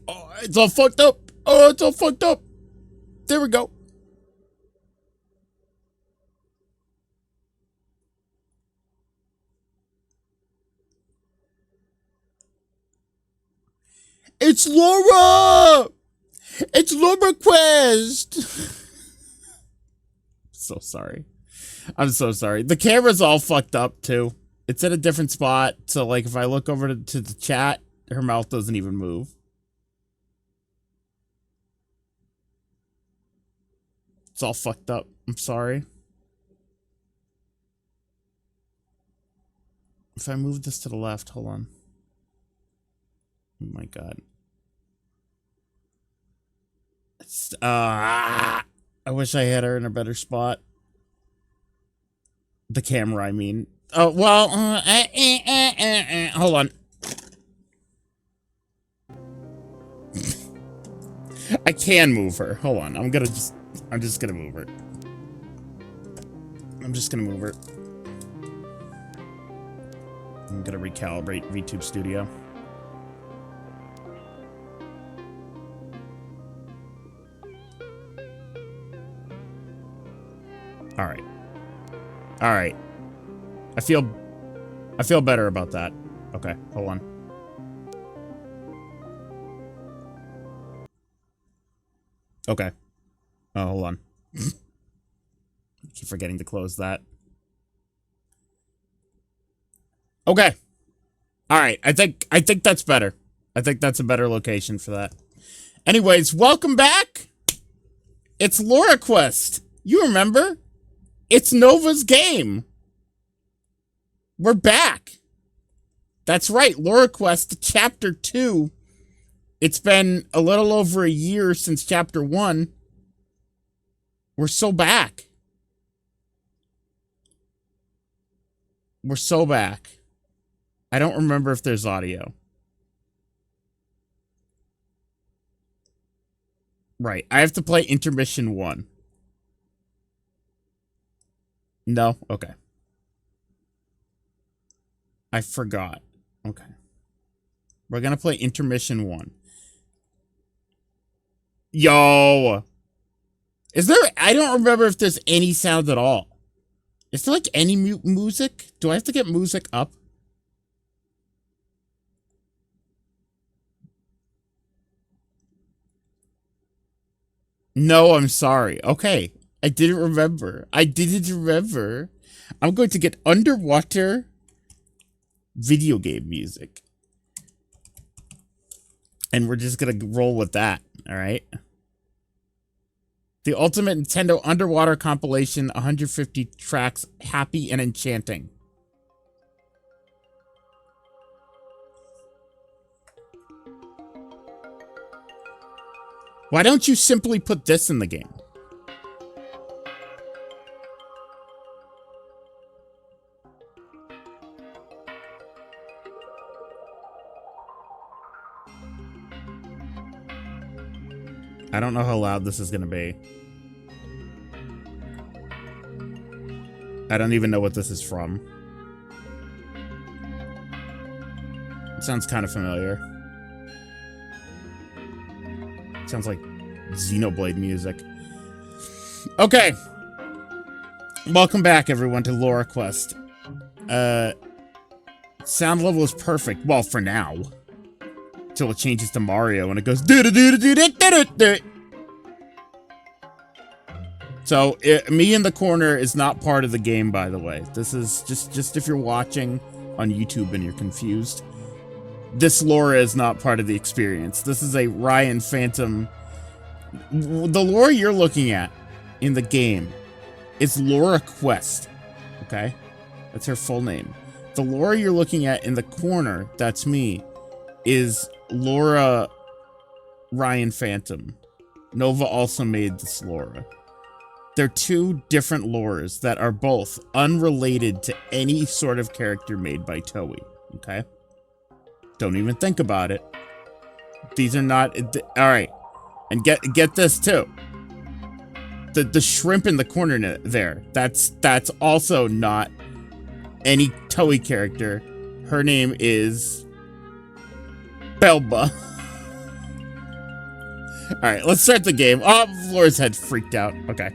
Oh, it's all fucked up. Oh, it's all fucked up. There we go. It's Laura! It's Laura Quest! So sorry. I'm so sorry. The camera's all fucked up, too. It's at a different spot, so, like, if I look over to the chat, her mouth doesn't even move. It's all fucked up. I'm sorry. If I move this to the left, hold on. Oh my god. It's, I wish I had her in a better spot. The camera, I mean. Oh, well, hold on. I can move her. Hold on. I'm just gonna move her. I'm just gonna move her. I'm gonna recalibrate VTube Studio. Alright. Alright. I feel better about that. Okay, hold on. Okay. Oh, hold on. I keep forgetting to close that. Okay. Alright, I think that's better. I think that's a better location for that. Anyways, welcome back. It's Laura Quest. You remember? It's Nova's game. We're back. That's right, Laura Quest Chapter 2. It's been a little over a year since Chapter 1. We're so back. We're so back. I don't remember if there's audio. Right, I have to play Intermission 1. No? Okay. I forgot. Okay. We're gonna play Intermission 1. Yo! Is there... I don't remember if there's any sound at all. Is there, like, any music? Do I have to get music up? No, I'm sorry. Okay. I didn't remember. I'm going to get underwater video game music. And we're just gonna roll with that, alright? The Ultimate Nintendo Underwater Compilation, 150 tracks, happy and enchanting. Why don't you simply put this in the game? I don't know how loud this is gonna be. I don't even know what this is from. It sounds kind of familiar. It sounds like Xenoblade music. Okay. Welcome back, everyone, to Laura Quest. Sound level is perfect. Well, for now. Till it changes to Mario and it goes do-do-do-do-do-do-do-do. So, me in the corner is not part of the game, by the way. This is just if you're watching on YouTube and you're confused. This Laura is not part of the experience. This is a Ryan Phantom. The Laura you're looking at in the game is Laura Quest. Okay? That's her full name. The Laura you're looking at in the corner, that's me, is Laura Ryan Phantom. Nova also made this Laura. They're two different Lauras that are both unrelated to any sort of character made by Toei. Okay? Don't even think about it. These are not... Alright. And get this too. The shrimp in the corner there. That's also not any Toei character. Her name is... Belba. All right, let's start the game. Oh, Laura's head freaked out. Okay.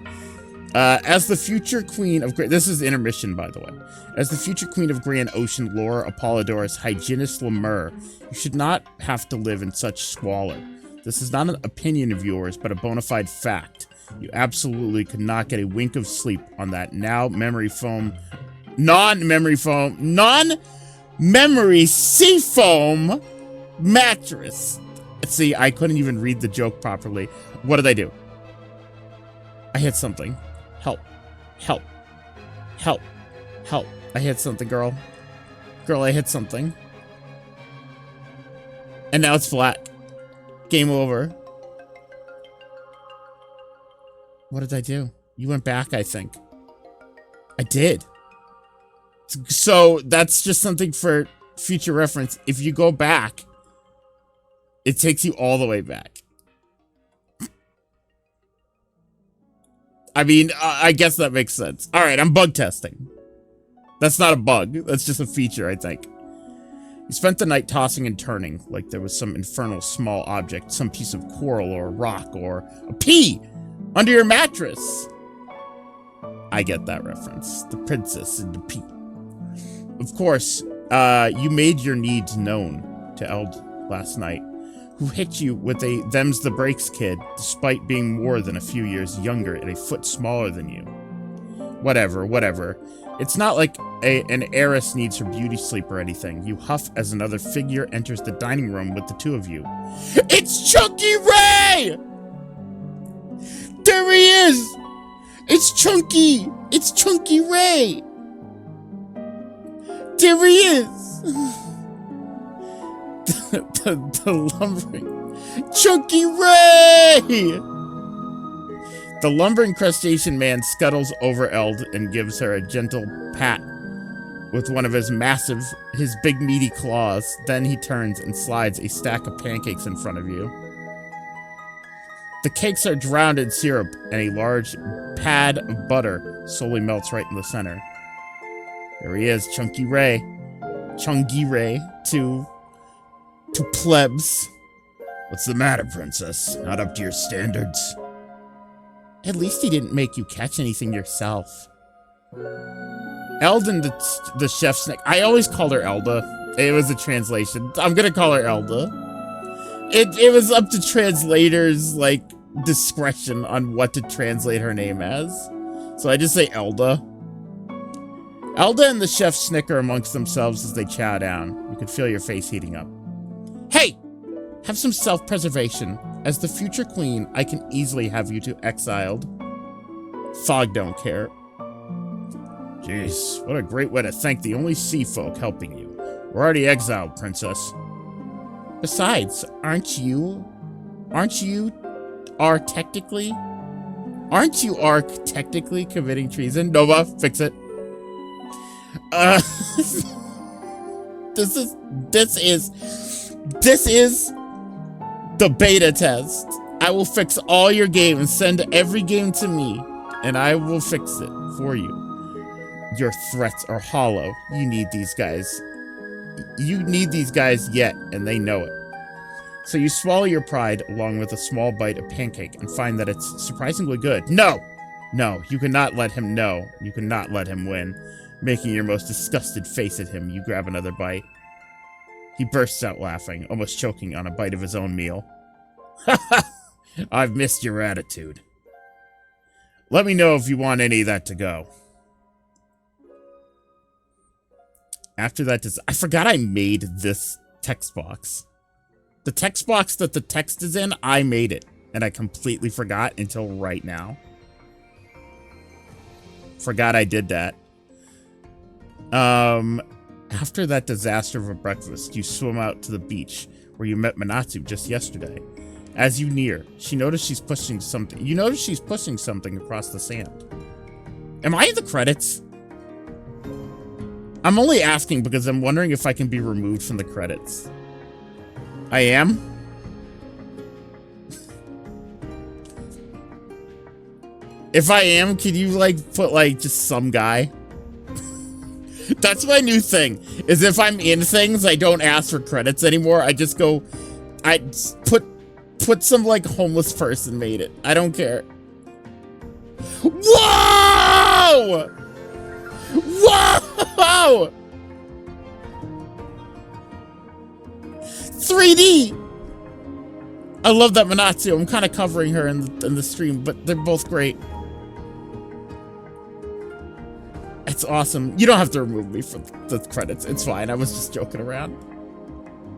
As the future queen of... This is intermission, by the way. As the future queen of Grand Ocean, Laura Apollodorus Hyginus Lemur, you should not have to live in such squalor. This is not an opinion of yours, but a bona fide fact. You absolutely could not get a wink of sleep on that non-memory seafoam mattress. See, I couldn't even read the joke properly. What did I do? I hit something. Help. Help. Help. Help. I hit something, girl. Girl, I hit something. And now it's flat. Game over. What did I do? You went back, I think. I did. So that's just something for future reference. If you go back, it takes you all the way back. I mean, I guess that makes sense. All right, I'm bug testing. That's not a bug. That's just a feature, I think. You spent the night tossing and turning, like there was some infernal small object, some piece of coral or rock or a pea under your mattress. I get that reference. The princess and the pea. Of course, you made your needs known to Eld last night, who hit you with a them's the breaks kid, despite being more than a few years younger and a foot smaller than you. Whatever, whatever. It's not like an heiress needs her beauty sleep or anything. You huff as another figure enters the dining room with the two of you. It's Chunky Ray! There he is! It's Chunky! It's Chunky Ray! There he is! the lumbering... Chunky Ray! The lumbering crustacean man scuttles over Eld and gives her a gentle pat with one of his big meaty claws. Then he turns and slides a stack of pancakes in front of you. The cakes are drowned in syrup, and a large pad of butter slowly melts right in the center. There he is, Chunky Ray. Chunky Ray to plebs. What's the matter, princess? Not up to your standards? At least he didn't make you catch anything yourself. Elden, the chef snake. I always called her Elda. It was a translation. I'm gonna call her Elda. It was up to translators, like, discretion on what to translate her name as. So I just say Elda. Elda and the chef snicker amongst themselves as they chow down. You can feel your face heating up. Hey! Have some self-preservation. As the future queen, I can easily have you two exiled. Thog don't care. Jeez, what a great way to thank the only sea folk helping you. We're already exiled, princess. Besides, aren't you technically committing treason? Nova, fix it. This is the beta test. I will fix all your games. Send every game to me, and I will fix it for you. Your threats are hollow. You need these guys. You need these guys yet, and they know it. So you swallow your pride along with a small bite of pancake and find that it's surprisingly good. No! No, you cannot let him know. You cannot let him win. Making your most disgusted face at him, you grab another bite. He bursts out laughing, almost choking on a bite of his own meal. I've missed your attitude. Let me know if you want any of that to go. After that, I forgot I made this text box. The text box that the text is in, I made it. And I completely forgot until right now. Forgot I did that. After that disaster of a breakfast, you swim out to the beach where you met Manatsu just yesterday. As you near, she noticed she's pushing something. You notice she's pushing something across the sand. Am I in the credits? I'm only asking because I'm wondering if I can be removed from the credits. I am? If I am, can you, like, put, like, just some guy? That's my new thing, is if I'm in things, I don't ask for credits anymore. I just go, I put Put some, like, homeless person made it. I don't care. Whoa! Whoa! 3D! I love that Manatsu. I'm kind of covering her in the stream, but they're both great. It's awesome. You don't have to remove me from the credits. It's fine. I was just joking around.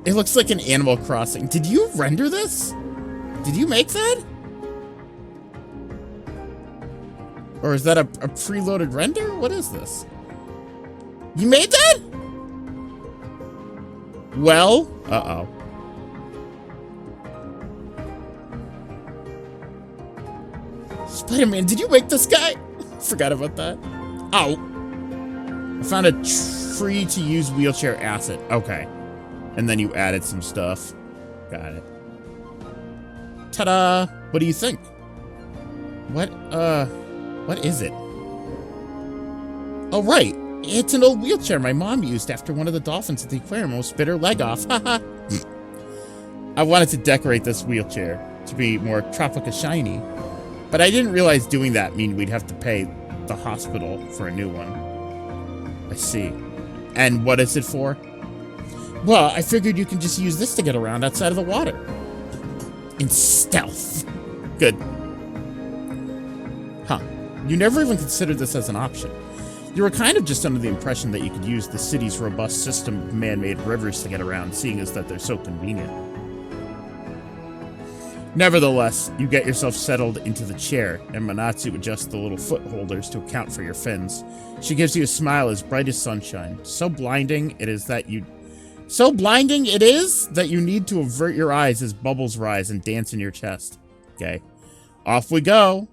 It looks like an Animal Crossing. Did you render this? Did you make that? Or is that a preloaded render? What is this? You made that? Well, uh-oh. Spider-Man, did you make this guy? Forgot about that. Oh. I found a free to use wheelchair asset. Okay. And then you added some stuff. Got it. Ta-da! What do you think? What is it? Oh, right. It's an old wheelchair my mom used after one of the dolphins at the aquarium almost bit her leg off. Haha. I wanted to decorate this wheelchair to be more Tropica shiny, but I didn't realize doing that mean we'd have to pay the hospital for a new one. I see. And what is it for? Well, I figured you can just use this to get around outside of the water. In stealth. Good. Huh. You never even considered this as an option. You were kind of just under the impression that you could use the city's robust system of man-made rivers to get around, seeing as that they're so convenient. Nevertheless, you get yourself settled into the chair, and Manatsu adjusts the little foot holders to account for your fins. She gives you a smile as bright as sunshine. So blinding it is that you need to avert your eyes as bubbles rise and dance in your chest. Okay. Off we go.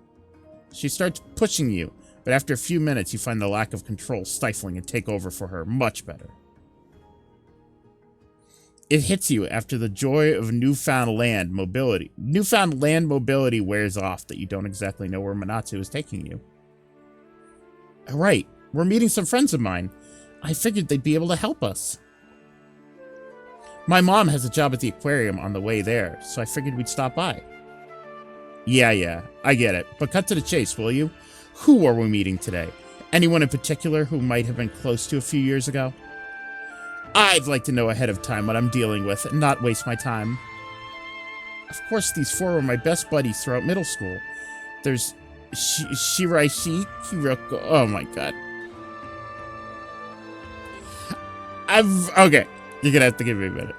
She starts pushing you, but after a few minutes, you find the lack of control stifling and take over for her much better. It hits you after the joy of newfound land mobility wears off that you don't exactly know where Manatsu is taking you. All right, we're meeting some friends of mine. I figured they'd be able to help us. My mom has a job at the aquarium on the way there, so I figured we'd stop by. Yeah, I get it. But cut to the chase, will you? Who are we meeting today? Anyone in particular who might have been close to a few years ago? I'd like to know ahead of time what I'm dealing with and not waste my time. Of course, these four were my best buddies throughout middle school. There's Shiraishi Kiriko. Oh my god. Okay, you're gonna have to give me a minute.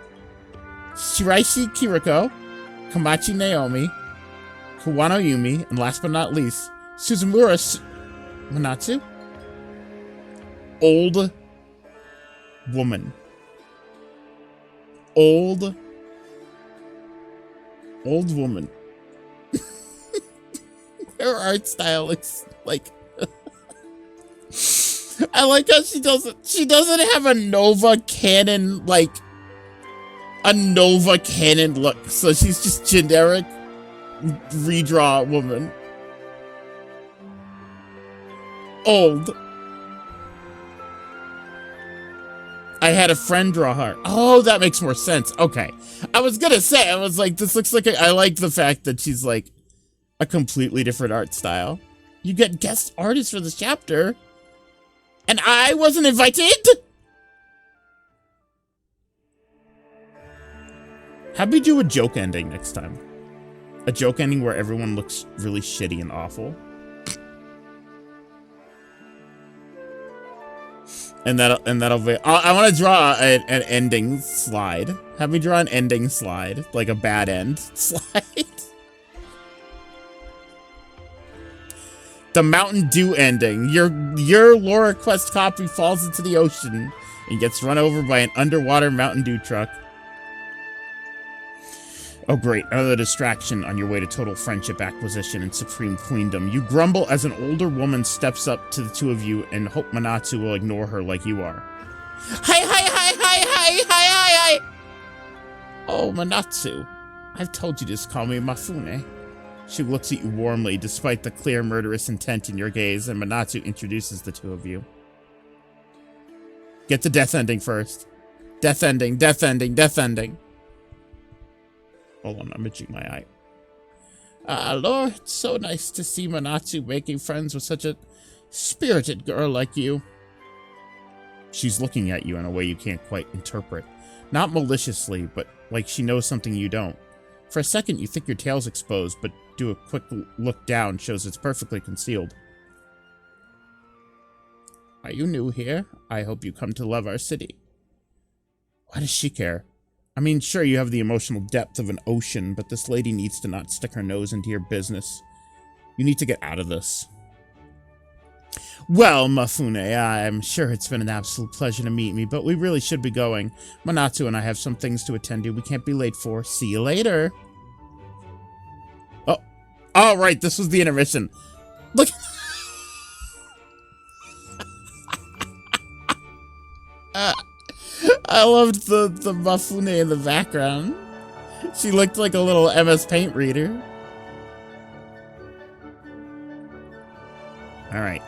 Shiraishi Kiriko, Komachi Naomi, Kawano Yumi, and last but not least, Suzumura Manatsu? Old woman. Old woman. Her art style is like I like how she doesn't have a Nova Canon look, so she's just generic redraw woman. Old. I had a friend draw her. Oh, that makes more sense. Okay. I was gonna say, I was like, this looks like I like the fact that she's like a completely different art style. You get guest artists for this chapter, and I wasn't invited? How about we do a joke ending next time? A joke ending where everyone looks really shitty and awful. And that'll be. I want to draw an ending slide. Have me draw an ending slide, like a bad end slide. The Mountain Dew ending. Your Laura Quest copy falls into the ocean and gets run over by an underwater Mountain Dew truck. Oh great, another distraction on your way to total friendship acquisition and supreme queendom. You grumble as an older woman steps up to the two of you and hope Manatsu will ignore her like you are. Hi. Oh, Manatsu, I've told you to just call me Mafune. She looks at you warmly despite the clear murderous intent in your gaze, and Manatsu introduces the two of you. Get the death ending first. Death ending. Hold on, I'm itching my eye. Lord, it's so nice to see Manatsu making friends with such a spirited girl like you. She's looking at you in a way you can't quite interpret. Not maliciously, but like she knows something you don't. For a second, you think your tail's exposed, but do a quick look down shows it's perfectly concealed. Are you new here? I hope you come to love our city. Why does she care? I mean, sure, you have the emotional depth of an ocean, but this lady needs to not stick her nose into your business. You need to get out of this. Well, Mifune, I'm sure it's been an absolute pleasure to meet me, but we really should be going. Manatsu and I have some things to attend to we can't be late for. See you later. Oh, right, this was the intermission. Look. I loved the Mifune in the background. She looked like a little MS Paint reader. Alright.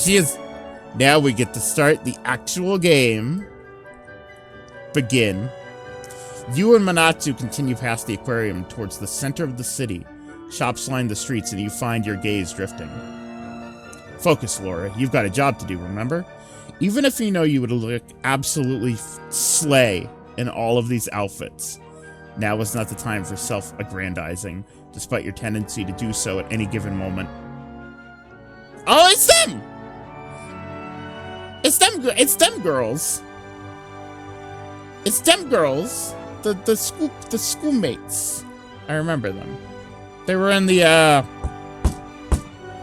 She is. Now we get to start the actual game. Begin. You and Manatsu continue past the aquarium towards the center of the city. Shops line the streets and you find your gaze drifting. Focus, Laura. You've got a job to do, remember? Even if you know you would look absolutely slay in all of these outfits, now is not the time for self-aggrandizing, despite your tendency to do so at any given moment. Oh, it's them! It's them girls. It's them girls. The schoolmates. I remember them. They were in the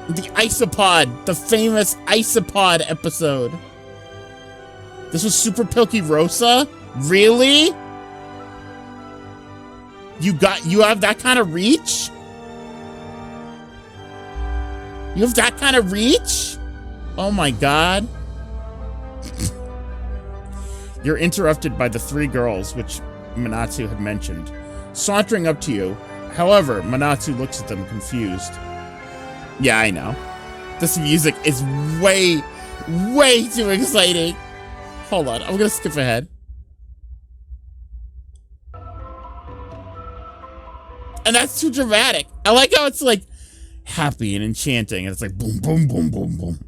Isopod, the famous Isopod episode. This was Super Pilky Rosa? Really? You have that kind of reach? You have that kind of reach? Oh my god. You're interrupted by the three girls, which Manatsu had mentioned, sauntering up to you. However, Manatsu looks at them confused. Yeah, I know. This music is way too exciting. Hold on, I'm gonna skip ahead. And that's too dramatic. I like how it's like happy and enchanting, and it's like boom, boom, boom, boom, boom.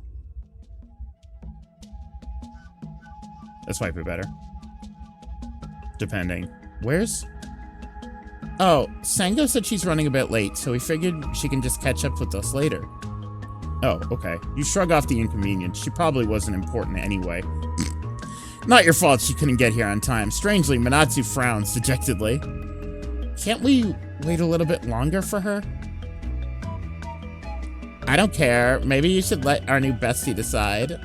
This might be better. Depending. Where's? Oh, Sango said she's running a bit late, so we figured she can just catch up with us later. Oh, okay. You shrug off the inconvenience. She probably wasn't important anyway. Not your fault she couldn't get here on time. Strangely, Manatsu frowns dejectedly. Can't we wait a little bit longer for her? I don't care. Maybe you should let our new bestie decide.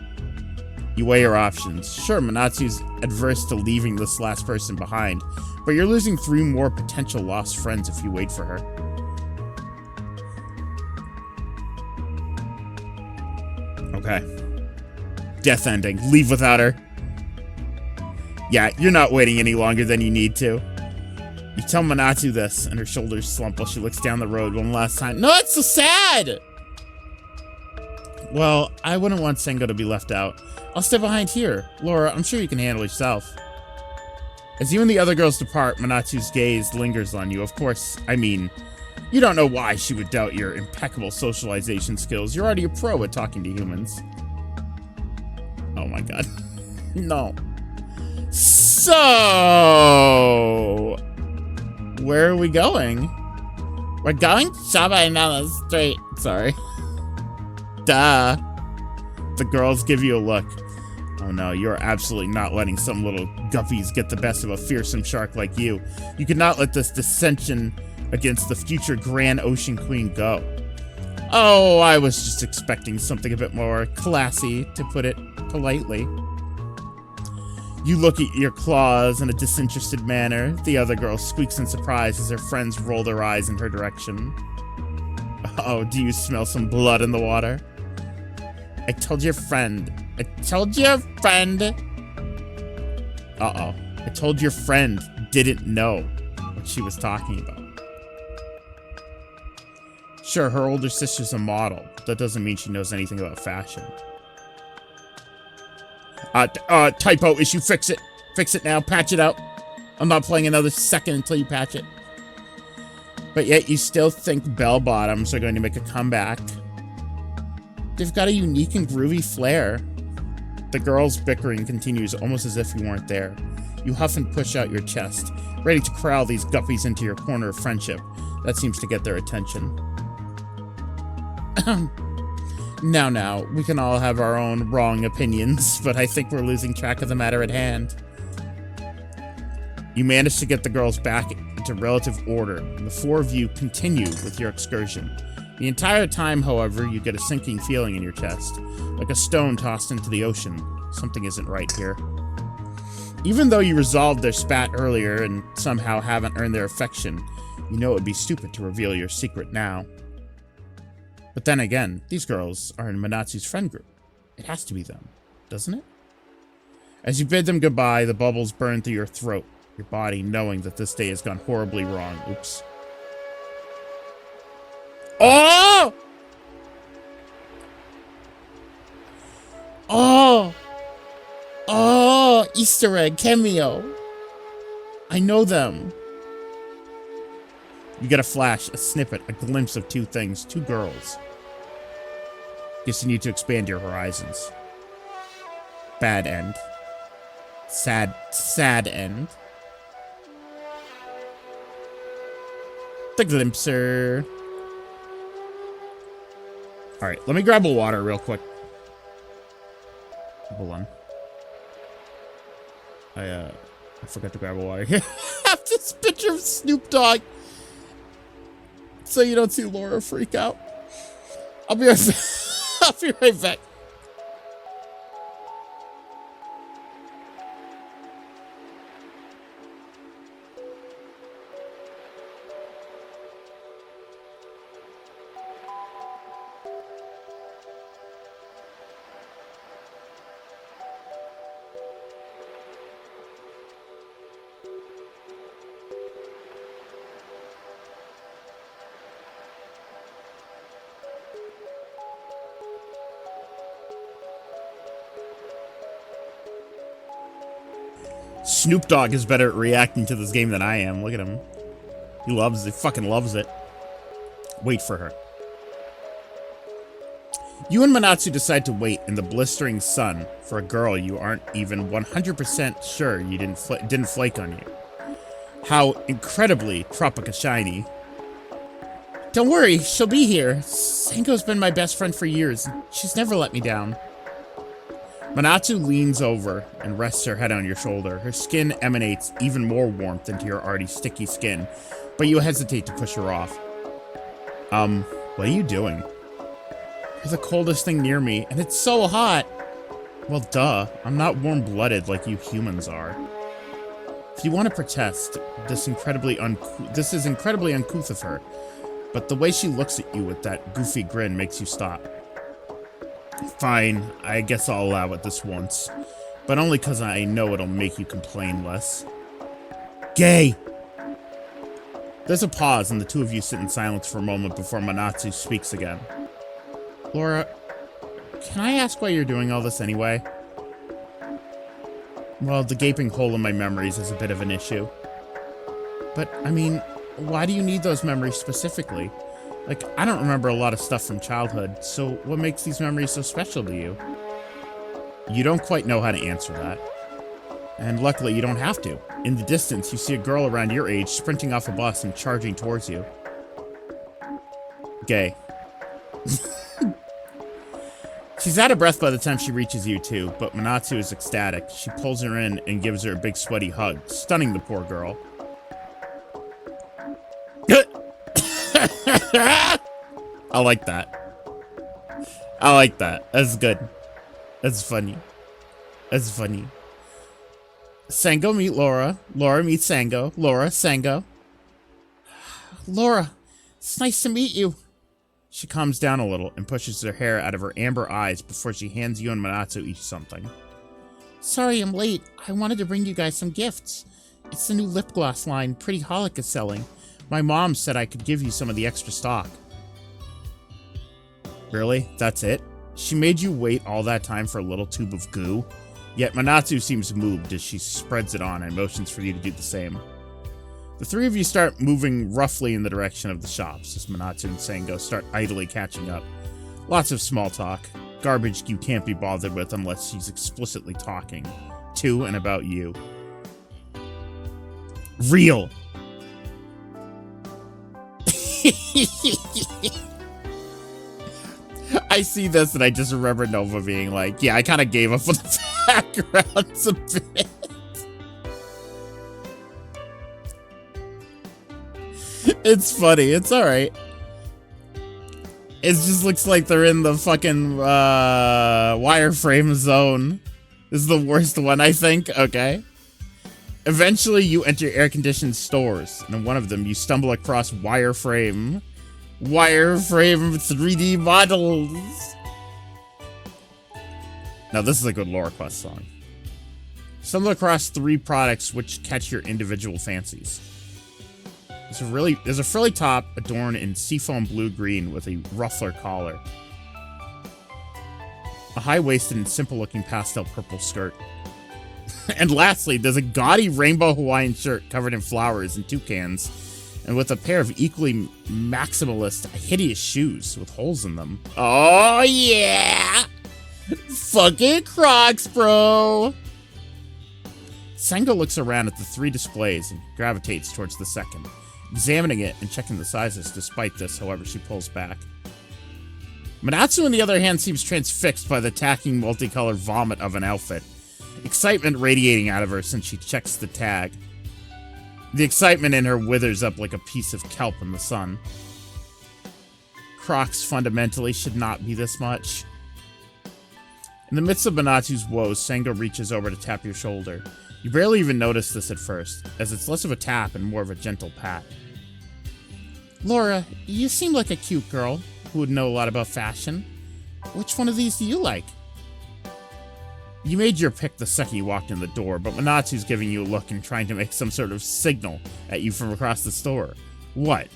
You weigh your options. Sure, Manatsu's adverse to leaving this last person behind, but you're losing 3 more potential lost friends if you wait for her. Okay. Death ending. Leave without her. Yeah, you're not waiting any longer than you need to. You tell Manatsu this, and her shoulders slump while she looks down the road one last time. No, it's so sad! Well, I wouldn't want Sengo to be left out. I'll stay behind here. Laura, I'm sure you can handle yourself. As you and the other girls depart, Manatsu's gaze lingers on you. Of course, I mean, you don't know why she would doubt your impeccable socialization skills. You're already a pro at talking to humans. Oh my god. No. So, where are we going? We're going to Shaba down the street. Sorry. Duh. The girls give you a look. Oh no, you're absolutely not letting some little guppies get the best of a fearsome shark like you. You could not let this dissension against the future Grand Ocean Queen go. Oh, I was just expecting something a bit more classy, to put it politely. You look at your claws in a disinterested manner. The other girl squeaks in surprise as her friends roll their eyes in her direction. Oh, do you smell some blood in the water? I told your friend. I told your friend. Uh-oh. I told your friend didn't know what she was talking about. Sure, her older sister's a model, but that doesn't mean she knows anything about fashion. Typo issue, fix it. Fix it now, patch it out. I'm not playing another second until you patch it. But yet you still think bell bottoms are going to make a comeback. They've got a unique and groovy flair. The girls' bickering continues almost as if you weren't there. You huff and push out your chest, ready to corral these guppies into your corner of friendship. That seems to get their attention. Now, we can all have our own wrong opinions, but I think we're losing track of the matter at hand. You manage to get the girls back into relative order, and the four of you continue with your excursion. The entire time, however, you get a sinking feeling in your chest, like a stone tossed into the ocean. Something isn't right here. Even though you resolved their spat earlier and somehow haven't earned their affection, you know it would be stupid to reveal your secret now. But then again, these girls are in Manatsu's friend group. It has to be them, doesn't it? As you bid them goodbye, the bubbles burn through your throat, your body knowing that this day has gone horribly wrong. Oops. Oh! Oh! Oh! Easter egg cameo. I know them. You get a flash, a snippet, a glimpse of two things, two girls. Guess you need to expand your horizons. Bad end. Sad end. The glimpser. Alright, let me grab a water real quick. Hold on. I forgot to grab a water here. I have this picture of Snoop Dogg. So you don't see Laura freak out. I'll be right back. I'll be right back. Snoop Dogg is better at reacting to this game than I am. Look at him. He fucking loves it. Wait for her. You and Manatsu decide to wait in the blistering sun for a girl you aren't even 100% sure you didn't flake on you. How incredibly Tropica shiny. Don't worry, she'll be here. Sango's been my best friend for years. She's never let me down. Manatsu leans over and rests her head on your shoulder. Her skin emanates even more warmth into your already sticky skin, but you hesitate to push her off. What are you doing? You're the coldest thing near me, and it's so hot. Well, duh. I'm not warm-blooded like you humans are. If you want to protest, this is incredibly uncouth of her, but the way she looks at you with that goofy grin makes you stop. Fine, I guess I'll allow it this once, but only because I know it'll make you complain less. Gay! There's a pause, and the two of you sit in silence for a moment before Manatsu speaks again. Laura, can I ask why you're doing all this anyway? Well, the gaping hole in my memories is a bit of an issue. But, I mean, why do you need those memories specifically? Like, I don't remember a lot of stuff from childhood, so what makes these memories so special to you? You don't quite know how to answer that. And luckily, you don't have to. In the distance, you see a girl around your age sprinting off a bus and charging towards you. Gay. She's out of breath by the time she reaches you, too, but Manatsu is ecstatic. She pulls her in and gives her a big sweaty hug, stunning the poor girl. I like that. I like that. That's good. That's funny. That's funny. Sango meet Laura. Laura meets Sango. Laura, Sango. Laura, it's nice to meet you. She calms down a little and pushes her hair out of her amber eyes before she hands you and Manatsu each something. Sorry I'm late. I wanted to bring you guys some gifts. It's the new lip gloss line Pretty Holic is selling. My mom said I could give you some of the extra stock. Really? That's it? She made you wait all that time for a little tube of goo? Yet Manatsu seems moved as she spreads it on and motions for you to do the same. The three of you start moving roughly in the direction of the shops as Manatsu and Sango start idly catching up. Lots of small talk. Garbage you can't be bothered with unless she's explicitly talking to and about you. Real. I see this and I just remember Nova being like, yeah, I kind of gave up on the backgrounds a bit. It's funny. It's alright. It just looks like they're in the fucking wireframe zone. This is the worst one, I think. Okay. Eventually, you enter air-conditioned stores, and in one of them, you stumble across wireframe 3D models. Now, this is a good lore quest song. Stumble across 3 products which catch your individual fancies. There's a frilly top adorned in seafoam blue-green with a ruffler collar. A high-waisted and simple-looking pastel purple skirt. And lastly, there's a gaudy rainbow Hawaiian shirt covered in flowers and toucans, and with a pair of equally maximalist, hideous shoes with holes in them. Oh yeah! Fucking Crocs, bro! Sango looks around at the 3 displays and gravitates towards the second, examining it and checking the sizes. Despite this, however, she pulls back. Manatsu, on the other hand, seems transfixed by the tacking multicolored vomit of an outfit. Excitement radiating out of her since she checks the tag. The excitement in her withers up like a piece of kelp in the sun. Crocs fundamentally should not be this much. In the midst of Manatsu's woes, Sango reaches over to tap your shoulder. You barely even notice this at first, as it's less of a tap and more of a gentle pat. Laura, you seem like a cute girl who would know a lot about fashion. Which one of these do you like? You made your pick the second you walked in the door, but Manatsu's giving you a look and trying to make some sort of signal at you from across the store. What?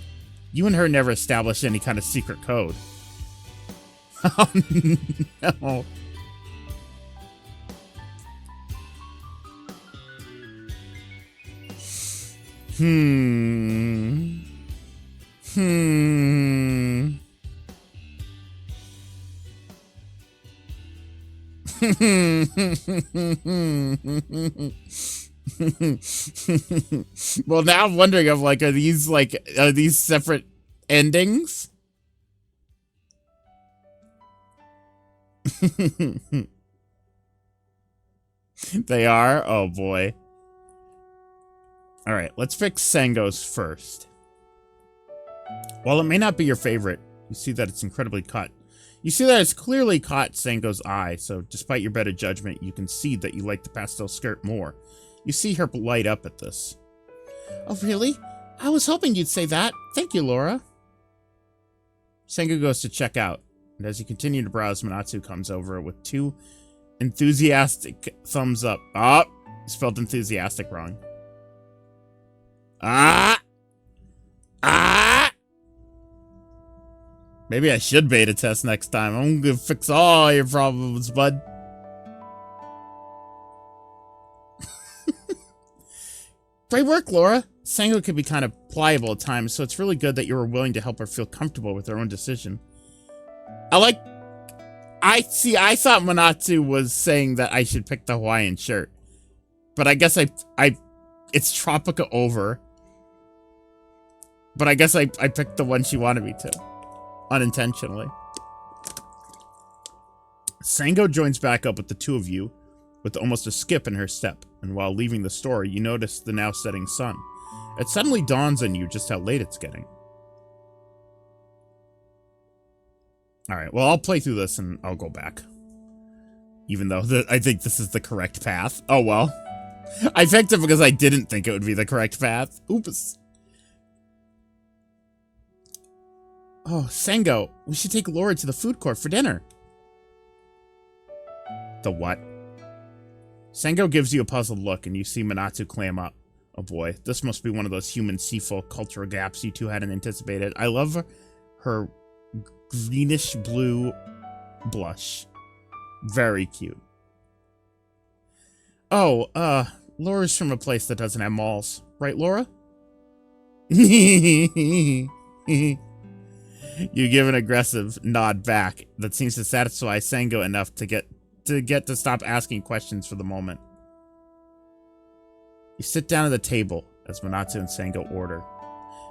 You and her never established any kind of secret code. Oh, no. Well, now I'm wondering of are these separate endings? They are? Oh boy. Alright, let's fix Sango's first. While it may not be your favorite, you see that it's incredibly cut. You see that it's clearly caught Sango's eye, so despite your better judgment, you can see that you like the pastel skirt more. You see her light up at this. Oh, really? I was hoping you'd say that. Thank you, Laura. Sango goes to check out, and as you continue to browse, Manatsu comes over with 2 enthusiastic thumbs up. Ah! Spelled enthusiastic wrong. Ah! Ah! Maybe I should beta test next time. I'm gonna fix all your problems, bud. Great work, Laura. Sango can be kind of pliable at times, so it's really good that you were willing to help her feel comfortable with her own decision. I thought Manatsu was saying that I should pick the Hawaiian shirt. But I guess it's Tropica over. But I guess I picked the one she wanted me to. Unintentionally. Sango joins back up with the 2 of you, with almost a skip in her step, and while leaving the store, you notice the now setting sun. It suddenly dawns on you just how late it's getting. Alright, well, I'll play through this and I'll go back. Even though I think this is the correct path. Oh well. I picked it because I didn't think it would be the correct path. Oops. Oh, Sango, we should take Laura to the food court for dinner. The what? Sango gives you a puzzled look, and you see Manatsu clam up. Oh boy, this must be one of those human seafolk cultural gaps you two hadn't anticipated. I love her greenish blue blush. Very cute. Oh, Laura's from a place that doesn't have malls. Right, Laura? You give an aggressive nod back that seems to satisfy Sango enough to get to stop asking questions for the moment. You sit down at the table as Manatsu and Sango order.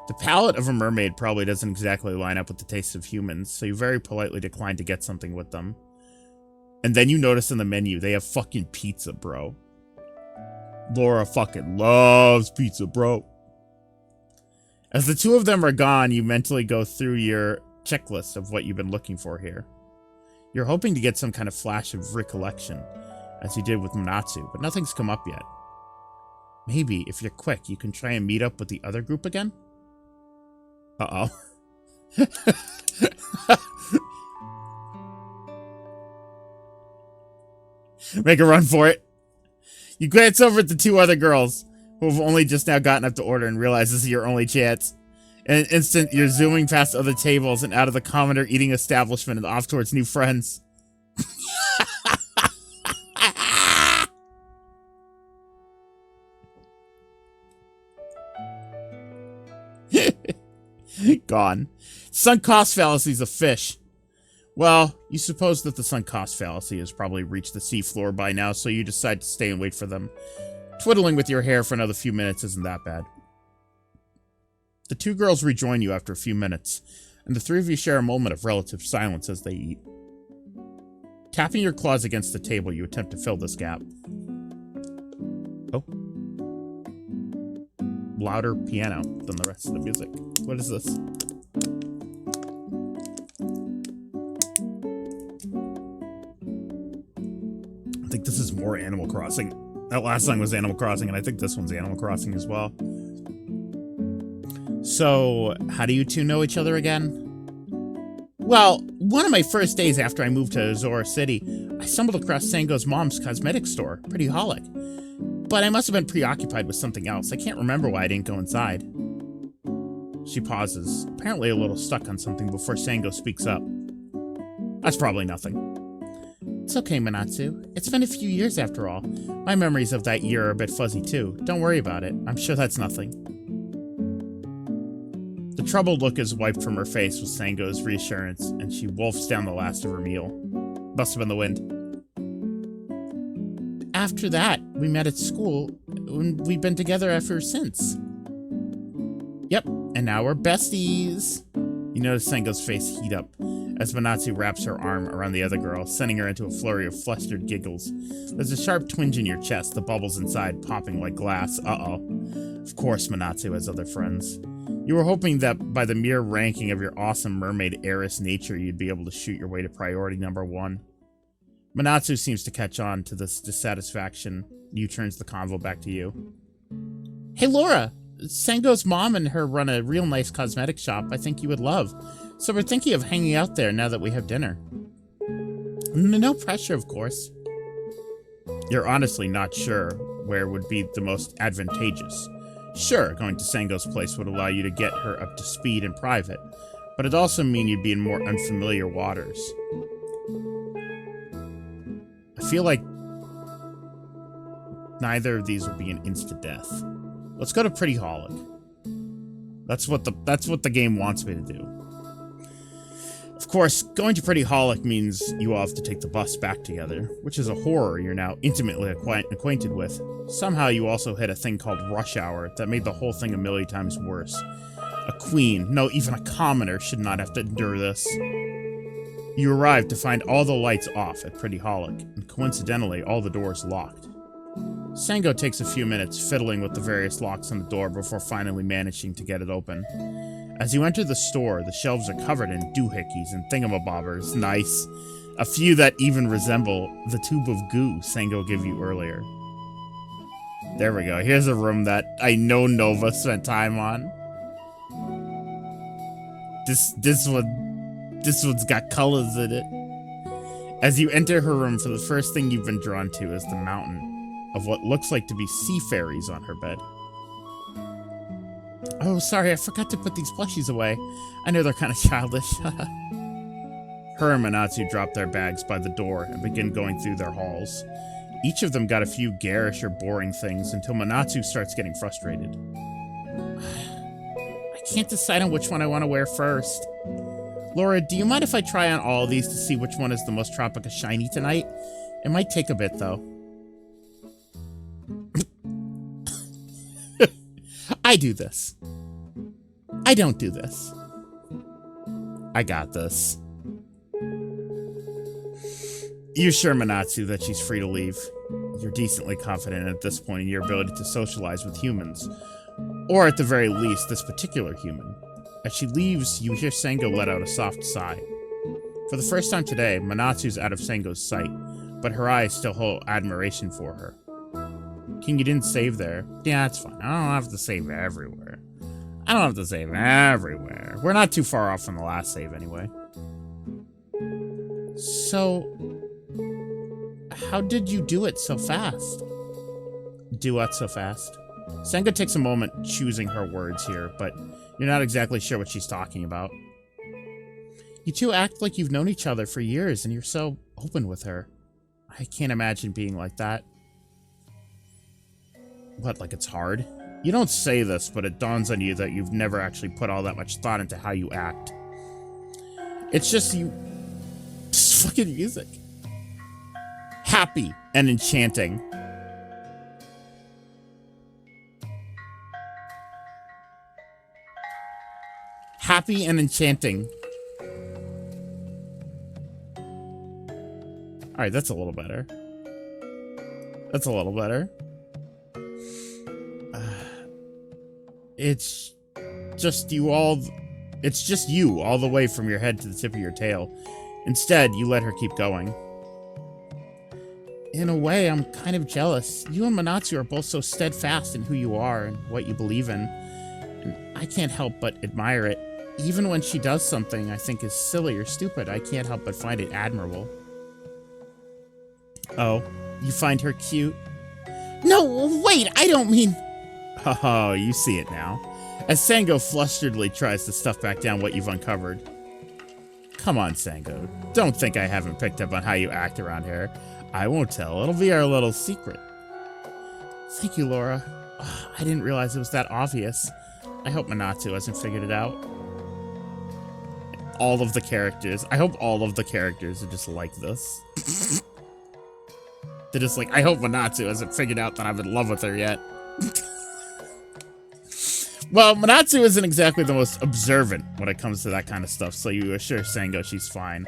The palate of a mermaid probably doesn't exactly line up with the taste of humans, so you very politely decline to get something with them. And then you notice in the menu, they have fucking pizza, bro. Laura fucking loves pizza, bro. As the two of them are gone, you mentally go through your checklist of what you've been looking for here. You're hoping to get some kind of flash of recollection, as you did with Manatsu, but nothing's come up yet. Maybe, if you're quick, you can try and meet up with the other group again? Uh-oh. Make a run for it. You glance over at the two other girls, who have only just now gotten up to order and realize this is your only chance. In an instant, you're zooming past other tables and out of the commoner eating establishment and off towards new friends. Gone. Sunk cost fallacy is a fish. Well, you suppose that the sunk cost fallacy has probably reached the seafloor by now, so you decide to stay and wait for them. Twiddling with your hair for another few minutes isn't that bad. The two girls rejoin you after a few minutes, and the three of you share a moment of relative silence as they eat. Tapping your claws against the table, you attempt to fill this gap. Oh. Louder piano than the rest of the music. What is this? I think this is more Animal Crossing. That last song was Animal Crossing, and I think this one's Animal Crossing as well. So, how do you two know each other again? Well, one of my first days after I moved to Azora City, I stumbled across Sango's mom's cosmetic store, Pretty Holic. But I must have been preoccupied with something else. I can't remember why I didn't go inside. She pauses, apparently a little stuck on something before Sango speaks up. That's probably nothing. It's okay, Manatsu. It's been a few years after all. My memories of that year are a bit fuzzy too. Don't worry about it. I'm sure that's nothing. The troubled look is wiped from her face with Sango's reassurance, and she wolfs down the last of her meal. Must have been the wind. After that, we met at school, and we've been together ever since. Yep, and now we're besties. You notice Sango's face heat up as Manatsu wraps her arm around the other girl, sending her into a flurry of flustered giggles. There's a sharp twinge in your chest, the bubbles inside popping like glass. Uh-oh. Of course Manatsu has other friends. You were hoping that by the mere ranking of your awesome mermaid heiress nature, you'd be able to shoot your way to priority number 1. Manatsu seems to catch on to this dissatisfaction. You turns the convo back to you. Hey Laura, Sango's mom and her run a real nice cosmetic shop I think you would love. So we're thinking of hanging out there now that we have dinner. No pressure, of course. You're honestly not sure where would be the most advantageous. Sure, going to Sango's place would allow you to get her up to speed in private, but it'd also mean you'd be in more unfamiliar waters. I feel like neither of these will be an instant death. Let's go to Pretty Holic. That's what the game wants me to do. Of course, going to Pretty Holic means you all have to take the bus back together, which is a horror you're now intimately acquainted with. Somehow you also hit a thing called rush hour that made the whole thing a million times worse. A queen, no, even a commoner should not have to endure this. You arrive to find all the lights off at Pretty Holic, and coincidentally, all the doors locked. Sango takes a few minutes fiddling with the various locks on the door before finally managing to get it open. As you enter the store, the shelves are covered in doohickeys and thingamabobbers. Nice. A few that even resemble the tube of goo Sango gave you earlier. There we go. Here's a room that I know Nova spent time on. This one's got colors in it. As you enter her room, for the first thing you've been drawn to is the mountain of what looks like to be sea fairies on her bed. Oh, sorry, I forgot to put these plushies away. I know they're kind of childish. Her and Manatsu drop their bags by the door and begin going through their hauls. Each of them got a few garish or boring things until Manatsu starts getting frustrated. I can't decide on which one I want to wear first. Laura, do you mind if I try on all of these to see which one is the most Tropica shiny tonight? It might take a bit, though. I do this. I don't do this. I got this. You're sure, Manatsu, that she's free to leave? You're decently confident at this point in your ability to socialize with humans. Or at the very least, this particular human. As she leaves, you hear Sengo let out a soft sigh. For the first time today, Manatsu's out of Sengo's sight, but her eyes still hold admiration for her. King, you didn't save there. Yeah, that's fine. I don't have to save everywhere. We're not too far off from the last save, anyway. So, how did you do it so fast? Do what so fast? Sengo takes a moment choosing her words here, but you're not exactly sure what she's talking about. You two act like you've known each other for years, and you're so open with her. I can't imagine being like that. What, like it's hard? You don't say this, but it dawns on you that you've never actually put all that much thought into how you act. It's just just fucking music. Happy and enchanting. Happy and enchanting. Alright, that's a little better. That's a little better. It's just you all the way from your head to the tip of your tail. Instead, you let her keep going. In a way, I'm kind of jealous. You and Manatsu are both so steadfast in who you are and what you believe in. And I can't help but admire it. Even when she does something I think is silly or stupid, I can't help but find it admirable. Oh, you find her cute? No, wait, I don't mean... Oh, you see it now. As Sengo flusteredly tries to stuff back down what you've uncovered. Come on, Sengo. Don't think I haven't picked up on how you act around here. I won't tell. It'll be our little secret. Thank you, Laura. Oh, I didn't realize it was that obvious. I hope Manatsu hasn't figured it out. All of the characters. I hope all of the characters are just like this. They're just like, I hope Manatsu hasn't figured out that I'm in love with her yet. Well, Manatsu isn't exactly the most observant when it comes to that kind of stuff, so you assure Sengo she's fine.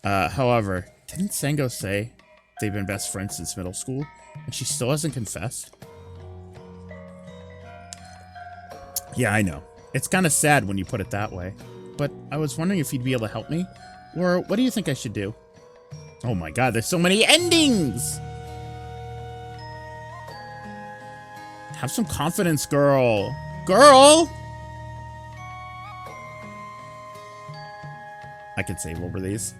However, didn't Sengo say they've been best friends since middle school, and she still hasn't confessed? Yeah, I know. It's kind of sad when you put it that way, but I was wondering if you'd be able to help me, or what do you think I should do? Oh my god, there's so many endings! Have some confidence, girl. Girl! I could save over these.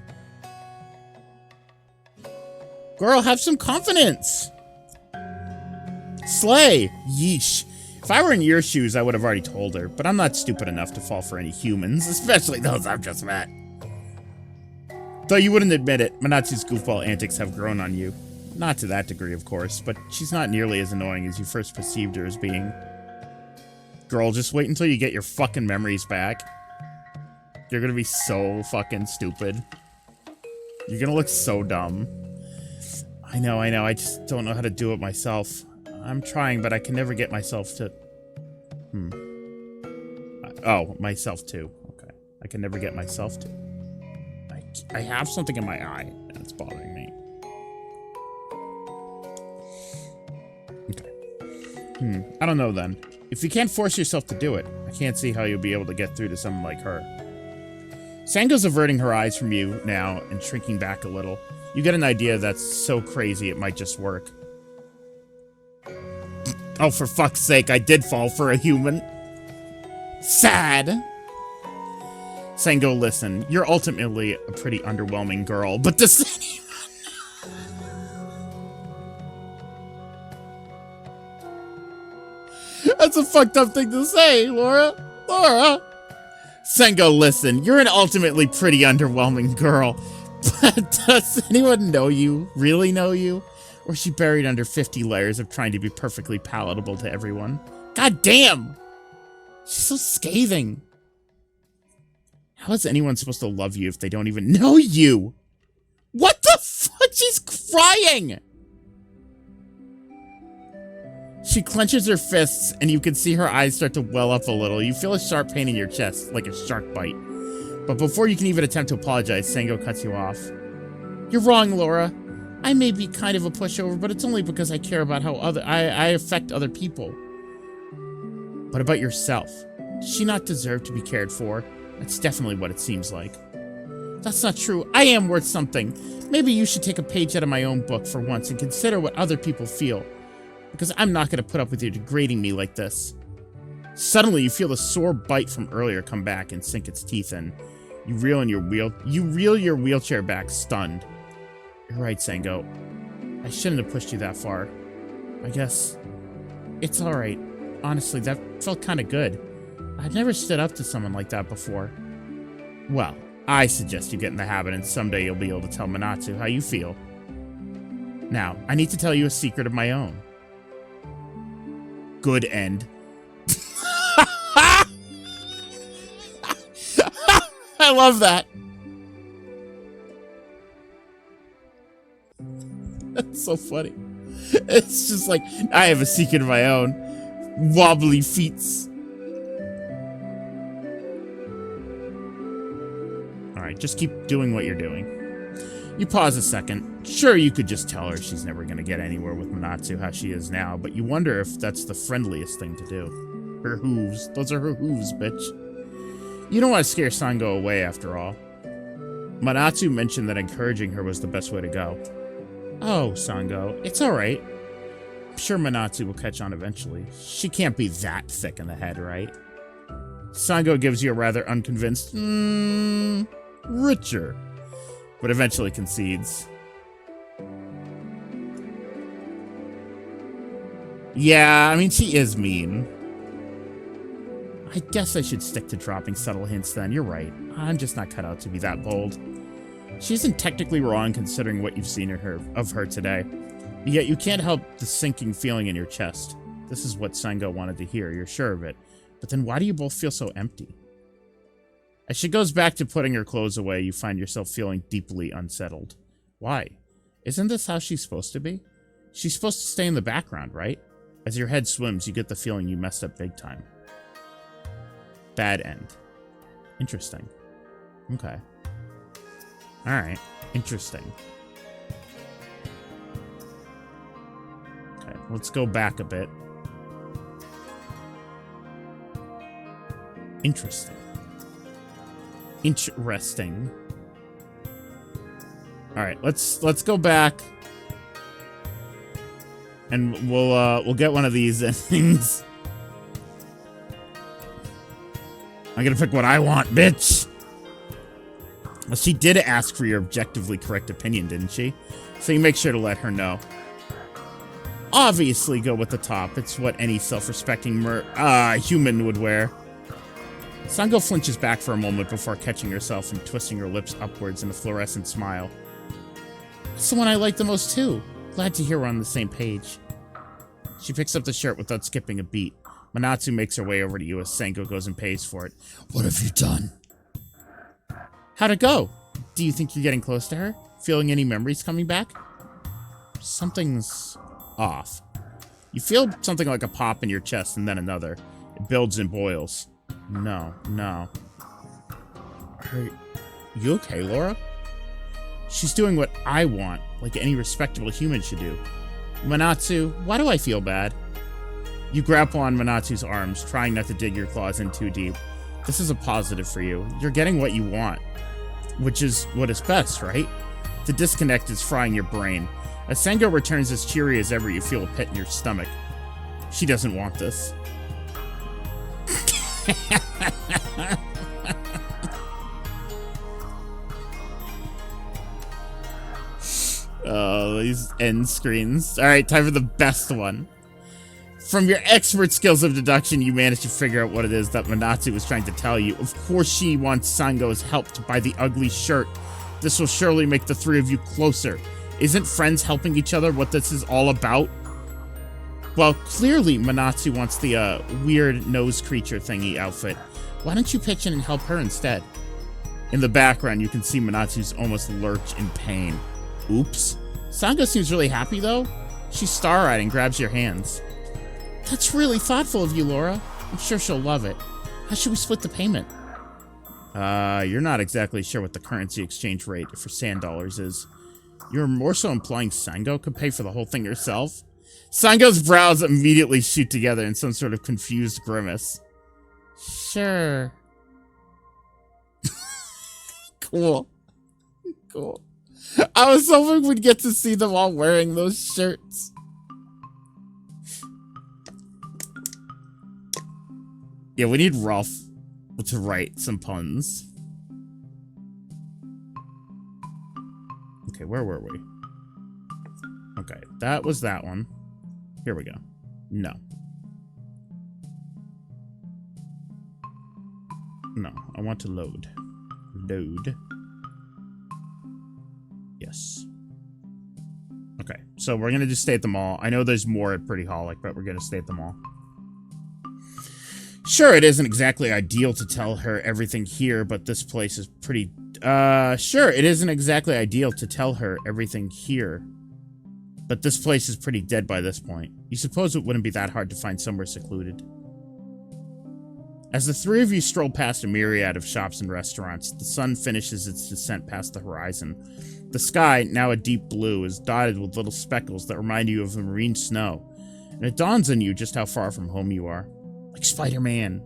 Girl, have some confidence! Slay! Yeesh. If I were in your shoes, I would have already told her, but I'm not stupid enough to fall for any humans, especially those I've just met. Though you wouldn't admit it, Manatsu's goofball antics have grown on you. Not to that degree, of course, but she's not nearly as annoying as you first perceived her as being. Girl, just wait until you get your fucking memories back. You're gonna be so fucking stupid. You're gonna look so dumb. I know, I just don't know how to do it myself. I'm trying, but I can never get myself to... Oh, myself too. Okay. I can never get myself to. I have something in my eye, and it's bothering me. Okay. I don't know then. If you can't force yourself to do it, I can't see how you'll be able to get through to someone like her. Sango's averting her eyes from you now and shrinking back a little. You get an idea that's so crazy it might just work. Oh, for fuck's sake, I did fall for a human. Sad. Sengo, listen, you're ultimately a pretty underwhelming girl, but this... That's a fucked up thing to say, Laura. Laura! Sengo, listen, you're an ultimately pretty underwhelming girl, But does anyone know you? Really know you? Or is she buried under 50 layers of trying to be perfectly palatable to everyone? God damn! She's so scathing. How is anyone supposed to love you if they don't even know you? What the fuck? She's crying! She clenches her fists, and you can see her eyes start to well up a little. You feel a sharp pain in your chest, like a shark bite. But before you can even attempt to apologize, Sango cuts you off. You're wrong, Laura. I may be kind of a pushover, but it's only because I care about how I affect other people. What about yourself? Does she not deserve to be cared for? That's definitely what it seems like. That's not true. I am worth something. Maybe you should take a page out of my own book for once and consider what other people feel. Because I'm not going to put up with you degrading me like this. Suddenly, you feel the sore bite from earlier come back and sink its teeth in. You reel your wheelchair back, stunned. You're right, Sango. I shouldn't have pushed you that far. I guess it's all right. Honestly, that felt kind of good. I've never stood up to someone like that before. Well, I suggest you get in the habit, and someday you'll be able to tell Manatsu how you feel. Now, I need to tell you a secret of my own. Good end. I love that. That's so funny. It's just like, I have a secret of my own. Wobbly feets. Alright, just keep doing what you're doing. You pause a second. Sure, you could just tell her she's never going to get anywhere with Manatsu how she is now, but you wonder if that's the friendliest thing to do. Her hooves. Those are her hooves, bitch. You don't want to scare Sango away, after all. Manatsu mentioned that encouraging her was the best way to go. Oh, Sango, it's alright. I'm sure Manatsu will catch on eventually. She can't be that thick in the head, right? Sango gives you a rather unconvinced, richer, but eventually concedes. Yeah, I mean, she is mean. I guess I should stick to dropping subtle hints then. You're right. I'm just not cut out to be that bold. She isn't technically wrong considering what you've seen of her today. Yet you can't help the sinking feeling in your chest. This is what Sango wanted to hear, you're sure of it. But then why do you both feel so empty? As she goes back to putting her clothes away, you find yourself feeling deeply unsettled. Why? Isn't this how she's supposed to be? She's supposed to stay in the background, right? As your head swims, you get the feeling you messed up big time. Bad end. Interesting. Okay. Alright. Interesting. Okay, let's go back a bit. Interesting. Interesting. Alright, let's go back. And we'll get one of these endings. I'm gonna pick what I want, bitch! Well, she did ask for your objectively correct opinion, didn't she? So you make sure to let her know. Obviously go with the top. It's what any self-respecting human would wear. Sango flinches back for a moment before catching herself and twisting her lips upwards in a fluorescent smile. That's the one I like the most, too. Glad to hear we're on the same page. She picks up the shirt without skipping a beat. Manatsu makes her way over to you as Sango goes and pays for it. What have you done? How'd it go? Do you think you're getting close to her? Feeling any memories coming back? Something's off. You feel something like a pop in your chest and then another. It builds and boils. No. Are you okay, Laura? She's doing what I want, like any respectable human should do. Manatsu, why do I feel bad? You grapple on Manatsu's arms, trying not to dig your claws in too deep. This is a positive for you. You're getting what you want. Which is what is best, right? The disconnect is frying your brain. As Sango returns as cheery as ever, you feel a pit in your stomach. She doesn't want this. Oh, these end screens. Alright, time for the best one. From your expert skills of deduction, you managed to figure out what it is that Manatsu was trying to tell you. Of course she wants Sango's help to buy the ugly shirt. This will surely make the three of you closer. Isn't friends helping each other what this is all about? Well, clearly Manatsu wants the weird nose creature thingy outfit. Why don't you pitch in and help her instead? In the background, you can see Manatsu's almost lurch in pain. Oops. Sango seems really happy, though. She's star-eyed and grabs your hands. That's really thoughtful of you, Laura. I'm sure she'll love it. How should we split the payment? You're not exactly sure what the currency exchange rate for sand dollars is. You're more so implying Sango could pay for the whole thing herself? Sango's brows immediately shoot together in some sort of confused grimace. Sure. Cool. Cool. I was hoping we'd get to see them all wearing those shirts. Yeah, we need Rolf to write some puns. Okay, where were we? Okay, that was that one. Here we go. No. No, I want to load. Load. Yes. Okay, so we're gonna just stay at the mall. I know there's more at Pretty Holic, but we're gonna stay at the mall. Sure, it isn't exactly ideal to tell her everything here, but this place is pretty... Sure, it isn't exactly ideal to tell her everything here, but this place is pretty dead by this point. You suppose it wouldn't be that hard to find somewhere secluded? As the three of you stroll past a myriad of shops and restaurants, the sun finishes its descent past the horizon. The sky, now a deep blue, is dotted with little speckles that remind you of the marine snow, and it dawns on you just how far from home you are. Like Spider-Man.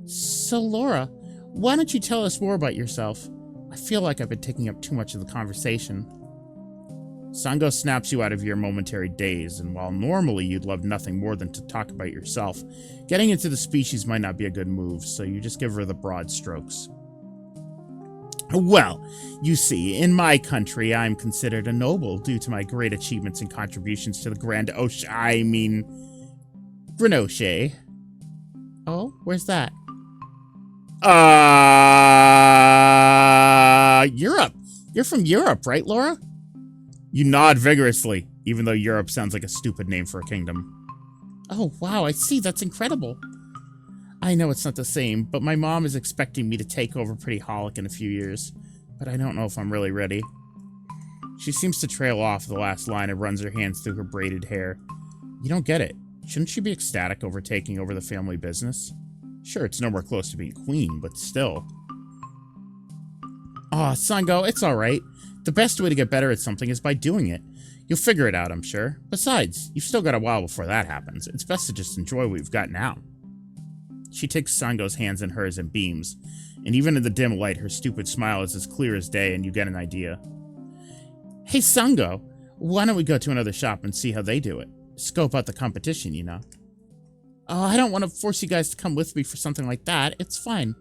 So, Laura, why don't you tell us more about yourself? I feel like I've been taking up too much of the conversation. Sango snaps you out of your momentary daze, and while normally you'd love nothing more than to talk about yourself, getting into the species might not be a good move, so you just give her the broad strokes. Well, you see, in my country, I'm considered a noble due to my great achievements and contributions to the Grand Grenoshe. Oh, where's that? Europe. You're from Europe, right, Laura? You nod vigorously, even though Europe sounds like a stupid name for a kingdom. Oh, wow, I see. That's incredible. I know it's not the same, but my mom is expecting me to take over Pretty Holic in a few years, but I don't know if I'm really ready. She seems to trail off the last line and runs her hands through her braided hair. You don't get it. Shouldn't she be ecstatic over taking over the family business? Sure, it's nowhere close to being queen, but still. Aw, Sango, it's alright. The best way to get better at something is by doing it. You'll figure it out, I'm sure. Besides, you've still got a while before that happens. It's best to just enjoy what you've got now. She takes Sango's hands in hers and beams, and even in the dim light, her stupid smile is as clear as day, and you get an idea. Hey, Sango, why don't we go to another shop and see how they do it? Scope out the competition, you know. Oh, I don't want to force you guys to come with me for something like that. It's fine.